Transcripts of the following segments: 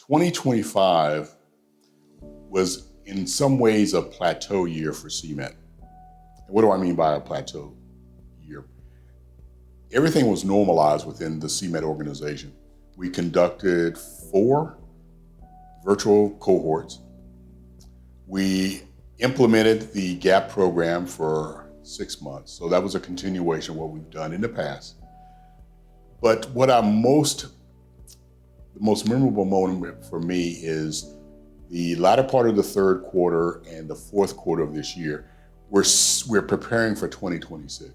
2025 was in some ways a plateau year for CMET. And what do I mean by a plateau year? Everything was normalized within the CMET organization. We conducted 4 virtual cohorts. We implemented the GAP program for 6 months. So that was a continuation of what we've done in the past. But what the most memorable moment for me is the latter part of the 3rd quarter and the 4th quarter of this year. We're preparing for 2026.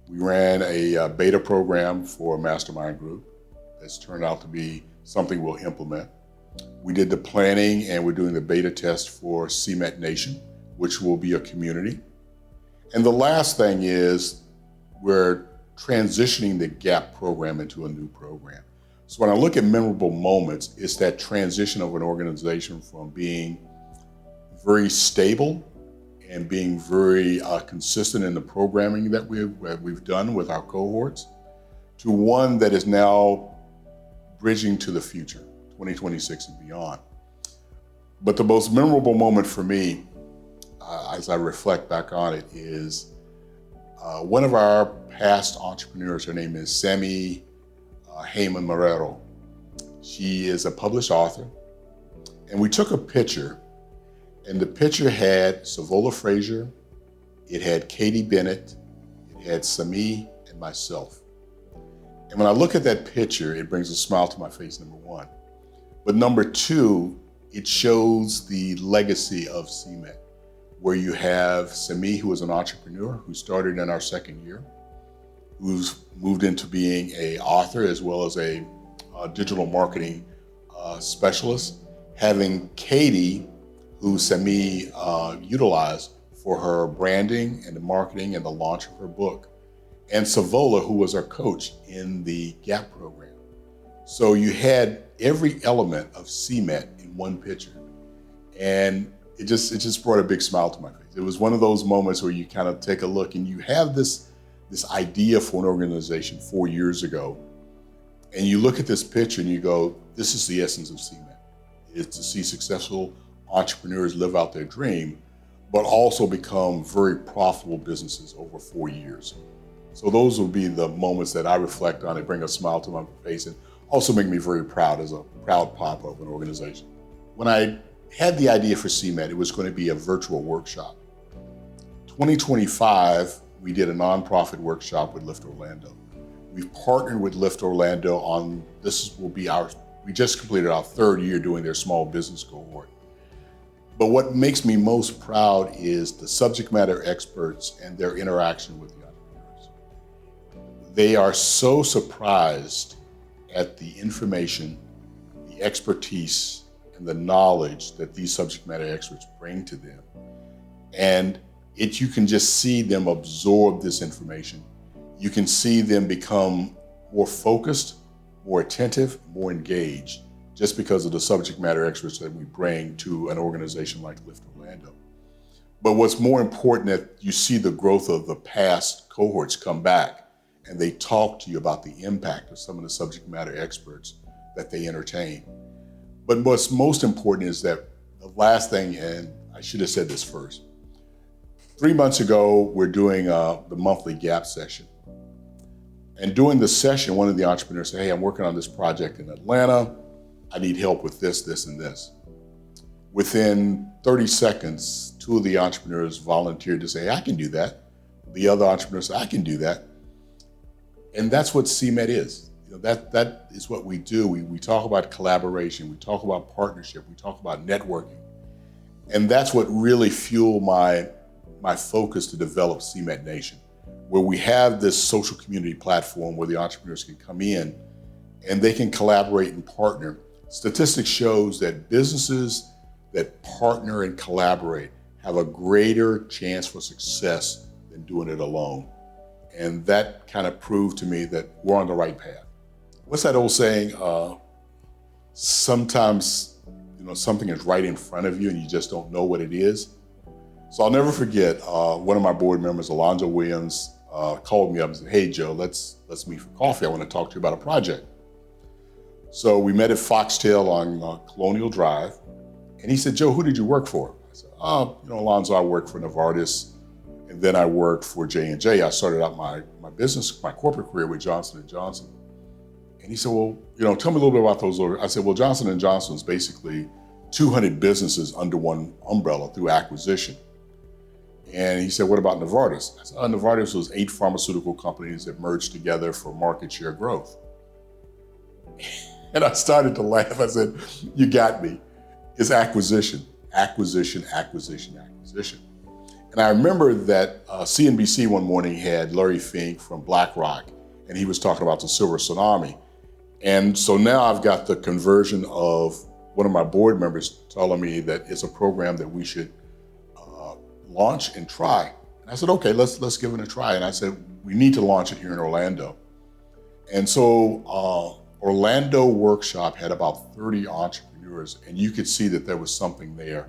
We ran a beta program for a mastermind group that's turned out to be something we'll implement. We did the planning and we're doing the beta test for CMET Nation, which will be a community. And the last thing is we're transitioning the GAP program into a new program. So when I look at memorable moments, it's that transition of an organization from being very stable and being very consistent in the programming that we've done with our cohorts to one that is now bridging to the future, 2026 and beyond. But the most memorable moment for me, as I reflect back on it, is one of our past entrepreneurs. Her name is Sammy Marrero. She is a published author. And we took a picture, and the picture had Savola Frazier, it had Katie Bennett, it had Sami and myself. And when I look at that picture, it brings a smile to my face, number one. But number two, it shows the legacy of CMET, where you have Sami, who is an entrepreneur who started in our 2nd year, who's moved into being an author as well as a digital marketing specialist, having Katie, who Sami utilized for her branding and the marketing and the launch of her book, and Savola, who was our coach in the GAP program. So you had every element of CMET in one picture. And it just brought a big smile to my face. It was one of those moments where you kind of take a look and you have this idea for an organization 4 years ago, and you look at this picture and you go, this is the essence of CMET. It's to see successful entrepreneurs live out their dream, but also become very profitable businesses over 4 years. So those will be the moments that I reflect on and bring a smile to my face and also make me very proud as a proud papa of an organization. When I had the idea for CMET, it was going to be a virtual workshop. 2025, we did a nonprofit workshop with Lift Orlando. We've partnered with Lift Orlando on, we just completed our 3rd year doing their small business cohort. But what makes me most proud is the subject matter experts and their interaction with the entrepreneurs. They are so surprised at the information, the expertise, and the knowledge that these subject matter experts bring to them. And you can just see them absorb this information. You can see them become more focused, more attentive, more engaged, just because of the subject matter experts that we bring to an organization like Lift Orlando. But what's more important, that you see the growth of the past cohorts come back and they talk to you about the impact of some of the subject matter experts that they entertain. But what's most important is that the last thing, and I should have said this first, 3 months ago, we're doing the monthly GAP session. And during the session, one of the entrepreneurs said, hey, I'm working on this project in Atlanta. I need help with this, this, and this. Within 30 seconds, 2 of the entrepreneurs volunteered to say, I can do that. The other entrepreneur said, I can do that. And that's what CMET is. That is what we do. We talk about collaboration, we talk about partnership, we talk about networking. And that's what really fueled my focus to develop CMET Nation, where we have this social community platform where the entrepreneurs can come in and they can collaborate and partner. Statistics shows that businesses that partner and collaborate have a greater chance for success than doing it alone. And that kind of proved to me that we're on the right path. What's that old saying? Sometimes, something is right in front of you and you just don't know what it is. So I'll never forget, one of my board members, Alonzo Williams, called me up and said, hey, Joe, let's meet for coffee. I want to talk to you about a project. So we met at Foxtail on Colonial Drive. And he said, Joe, who did you work for? I said, Alonzo, I worked for Novartis. And then I worked for J&J. I started out my corporate career with Johnson & Johnson. And he said, well, tell me a little bit about those. I said, well, Johnson & Johnson is basically 200 businesses under one umbrella through acquisition. And he said, what about Novartis? I said, Novartis was 8 pharmaceutical companies that merged together for market share growth. And I started to laugh. I said, you got me. It's acquisition, acquisition, acquisition, acquisition. And I remember that CNBC one morning had Larry Fink from BlackRock, and he was talking about the silver tsunami. And so now I've got the conversion of one of my board members telling me that it's a program that we should launch and try. And I said, okay, let's give it a try. And I said, we need to launch it here in Orlando. And so Orlando workshop had about 30 entrepreneurs, and you could see that there was something there.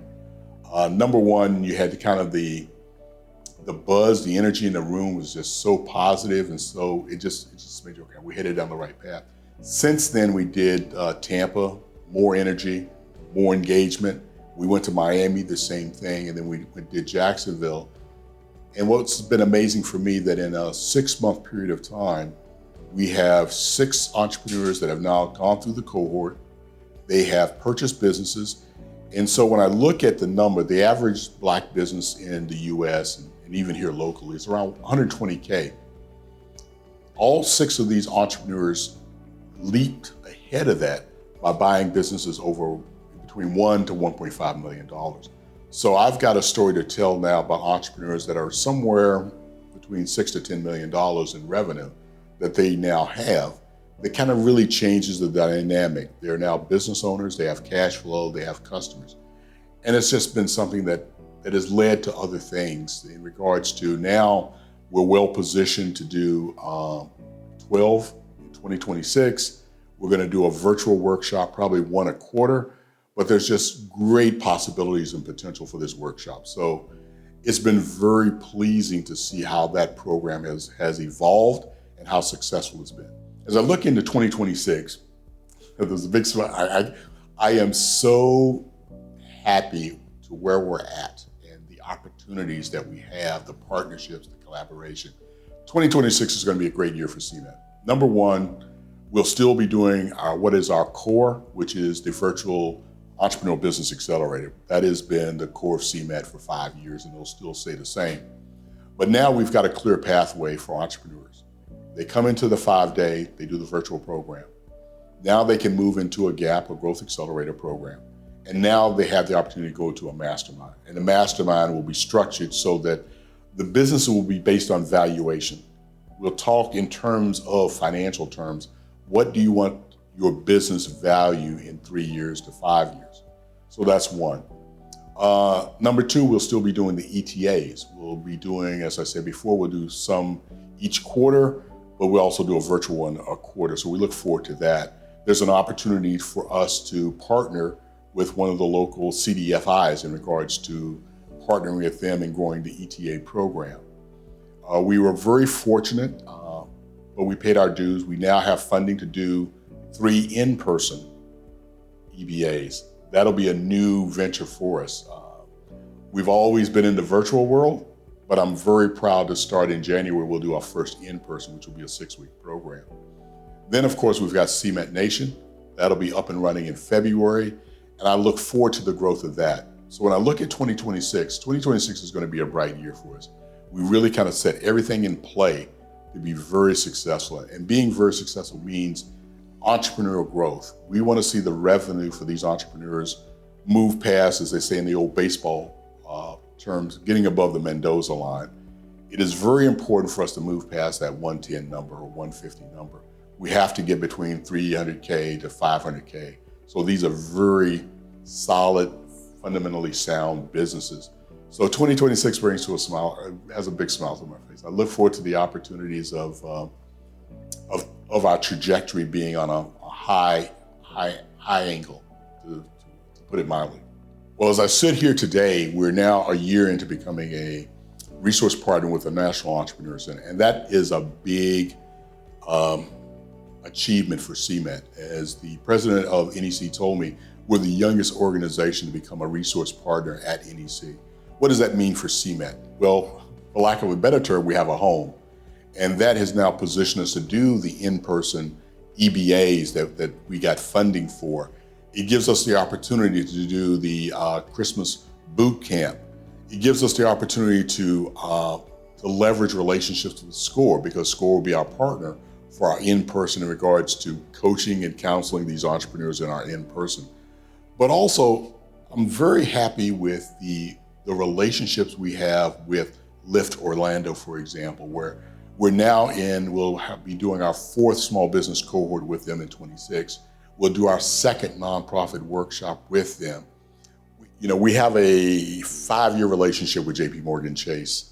Number one, you had the buzz, the energy in the room was just so positive, and so it just made you, okay, we headed down the right path. Since then, we did Tampa, more energy, more engagement. We went to Miami, the same thing, and then we did Jacksonville. And what's been amazing for me that in a 6-month period of time, we have 6 entrepreneurs that have now gone through the cohort. They have purchased businesses. And so when I look at the number, the average Black business in the US and even here locally is around 120K. All 6 of these entrepreneurs leaped ahead of that by buying businesses over between $1 to $1.5 million. So I've got a story to tell now about entrepreneurs that are somewhere between $6 to $10 million in revenue that they now have. That kind of really changes the dynamic. They're now business owners, they have cash flow, they have customers. And it's just been something that has led to other things in regards to now we're well positioned to do 12 in 2026. We're going to do a virtual workshop, probably 1 a quarter, but there's just great possibilities and potential for this workshop. So it's been very pleasing to see how that program has evolved and how successful it's been. As I look into 2026, there's a big smile. I am so happy to where we're at and the opportunities that we have, the partnerships, the collaboration. 2026 is going to be a great year for CMET. Number one, we'll still be doing what is our core, which is the virtual Entrepreneurial Business Accelerator. That has been the core of CMET for 5 years, and it'll still stay the same. But now we've got a clear pathway for entrepreneurs. They come into the 5-day, they do the virtual program. Now they can move into a GAP, a Growth Accelerator program. And now they have the opportunity to go to a mastermind. And the mastermind will be structured so that the business will be based on valuation. We'll talk in terms of financial terms. What do you want your business value in 3 years to 5 years? So that's one. Number two, we'll still be doing the ETAs. We'll be doing, as I said before, we'll do some each quarter, but we'll also do a virtual one a quarter. So we look forward to that. There's an opportunity for us to partner with one of the local CDFIs in regards to partnering with them and growing the ETA program. We were very fortunate, but we paid our dues. We now have funding to do 3 in-person EBAs. That'll be a new venture for us. We've always been in the virtual world, but I'm very proud to start in January. We'll do our first in-person, which will be a 6-week program. Then, of course, we've got CMET Nation. That'll be up and running in February, and I look forward to the growth of that. So when I look at 2026 is going to be a bright year for us. We really kind of set everything in play to be very successful. And being very successful means entrepreneurial growth. We want to see the revenue for these entrepreneurs move past, as they say in the old baseball terms, getting above the Mendoza line. It is very important for us to move past that 110 number or 150 number. We have to get between 300K to 500K. So these are very solid, fundamentally sound businesses. So 2026 brings to a smile, has a big smile on my face. I look forward to the opportunities of our trajectory being on a high angle, to put it mildly. Well, as I sit here today, we're now a year into becoming a resource partner with the National Entrepreneur Center, and that is a big achievement for CMET. As the president of NEC told me, we're the youngest organization to become a resource partner at NEC. What does that mean for CMET? Well, for lack of a better term, we have a home. And that has now positioned us to do the in-person EBAs that we got funding for. It gives us the opportunity to do the Christmas boot camp. It gives us the opportunity to leverage relationships with SCORE, because SCORE will be our partner for our in-person in regards to coaching and counseling these entrepreneurs in our in-person. But also, I'm very happy with the relationships we have with Lift Orlando, for example, where we'll be doing our 4th small business cohort with them in 26. We'll do our 2nd nonprofit workshop with them. We have a 5-year relationship with JP Morgan Chase.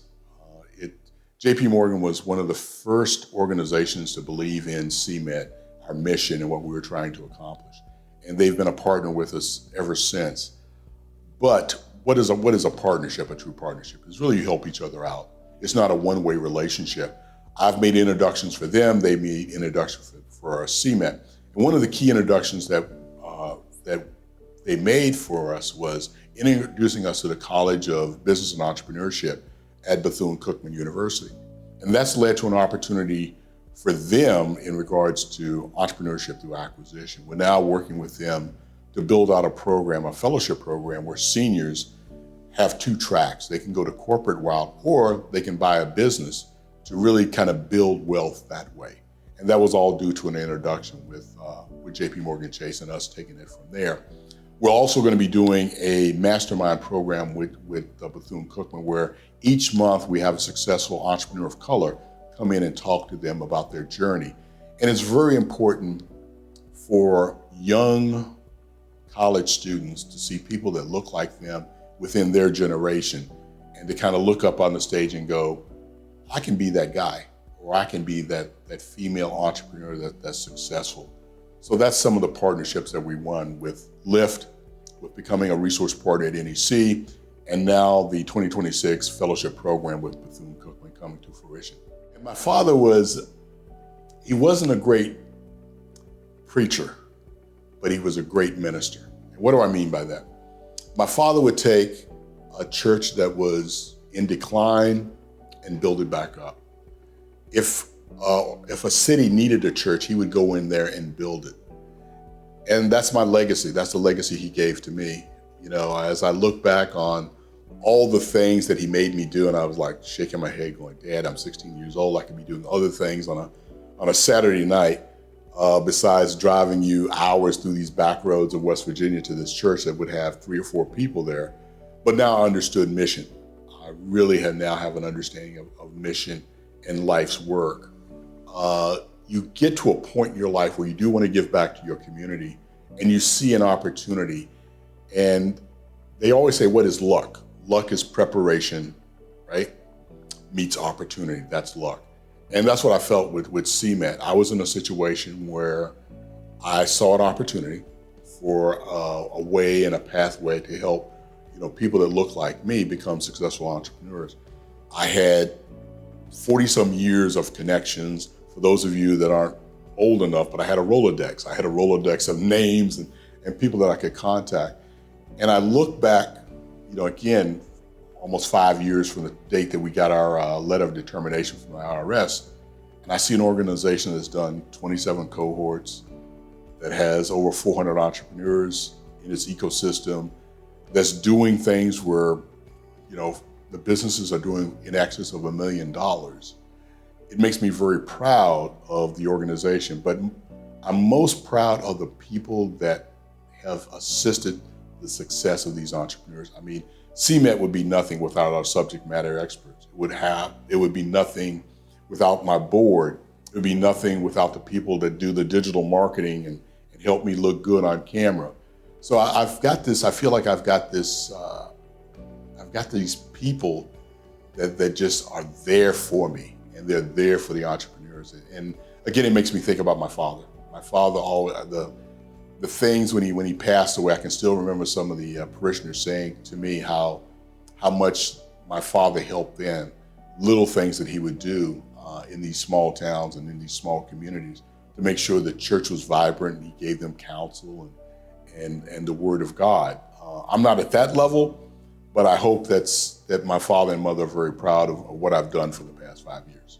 JP Morgan was one of the first organizations to believe in CMET, our mission, and what we were trying to accomplish. And they've been a partner with us ever since. But what is a partnership, a true partnership? It's really you help each other out. It's not a one-way relationship. I've made introductions for them, they made introductions for our CMET. And one of the key introductions that they made for us was introducing us to the College of Business and Entrepreneurship at Bethune-Cookman University. And that's led to an opportunity for them in regards to entrepreneurship through acquisition. We're now working with them to build out a program, a fellowship program, where seniors have 2 tracks. They can go to corporate route, or they can buy a business to really kind of build wealth that way. And that was all due to an introduction with JP Morgan Chase and us taking it from there. We're also going to be doing a mastermind program with Bethune-Cookman, where each month we have a successful entrepreneur of color come in and talk to them about their journey. And it's very important for young college students to see people that look like them within their generation, and to kind of look up on the stage and go, I can be that guy, or I can be that female entrepreneur that's successful. So that's some of the partnerships that we won with Lyft, with becoming a resource partner at NEC, and now the 2026 fellowship program with Bethune-Cookman coming to fruition. And my father he wasn't a great preacher, but he was a great minister. And what do I mean by that? My father would take a church that was in decline and build it back up. If a city needed a church, he would go in there and build it. And that's my legacy. That's the legacy he gave to me. As I look back on all the things that he made me do, and I was like shaking my head going, Dad, I'm 16 years old. I could be doing other things on a Saturday night besides driving you hours through these back roads of West Virginia to this church that would have 3 or 4 people there. But now I understood mission. I really now have an understanding of mission and life's work. You get to a point in your life where you do want to give back to your community, and you see an opportunity. And they always say, what is luck? Luck is preparation, right? Meets opportunity, that's luck. And that's what I felt with CMET. I was in a situation where I saw an opportunity for a way and a pathway to help people that look like me become successful entrepreneurs. I had 40-some years of connections. For those of you that aren't old enough, but I had a Rolodex. I had a Rolodex of names and people that I could contact. And I look back, again, almost 5 years from the date that we got our letter of determination from the IRS, and I see an organization that's done 27 cohorts, that has over 400 entrepreneurs in its ecosystem, that's doing things where, the businesses are doing in excess of $1 million. It makes me very proud of the organization, but I'm most proud of the people that have assisted the success of these entrepreneurs. I mean, CMET would be nothing without our subject matter experts. It would be nothing without my board. It would be nothing without the people that do the digital marketing and help me look good on camera. So I've got this, I feel like I've got this, I've got these people that just are there for me, and they're there for the entrepreneurs. And again, it makes me think about my father. My father, the things when he passed away, I can still remember some of the parishioners saying to me how much my father helped them, little things that he would do in these small towns and in these small communities to make sure the church was vibrant. He gave them counsel and the Word of God. I'm not at that level, but I hope that my father and mother are very proud of what I've done for the past 5 years.